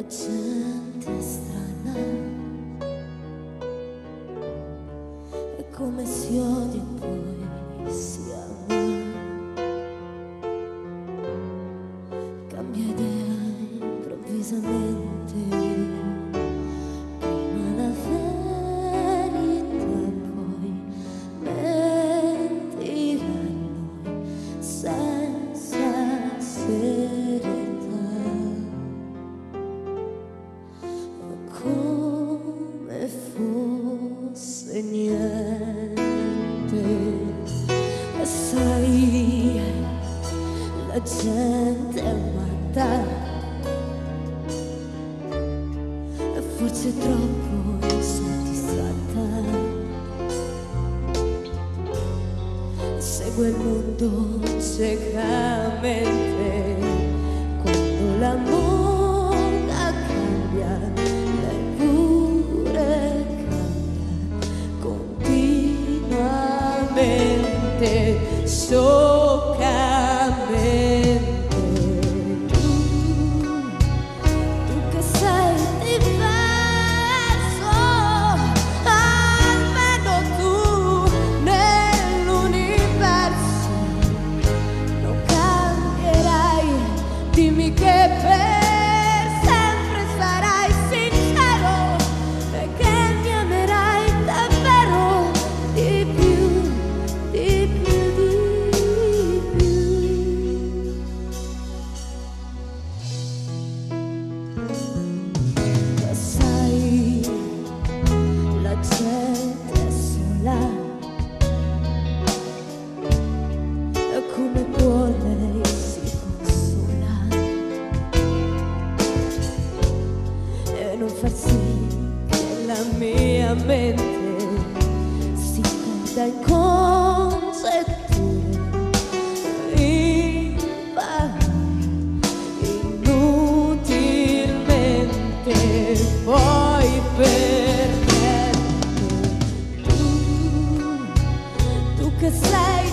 gente strana, è come si odia e poi si ama. Cambia idea improvvisamente, prima la verità, poi mentirà a noi senza serietà. Come fosse niente. E sai, la gente è matta, e forse troppo insoddisfatta, segue il mondo ciecamente. Quando la moda cambia, lei pure cambia continuamente, scioccamente. Tu che sei diverso, almeno tu nell'universo non cambierai. Dimmi che per sempre sarai sincero e che mi amerai davvero di più, di più, di più. Lo sai, la gente è sola, e come può lei si consola e non far sì che la mia mente si perda in congetture, imparare inutilmente, poi per niente. Tu che sei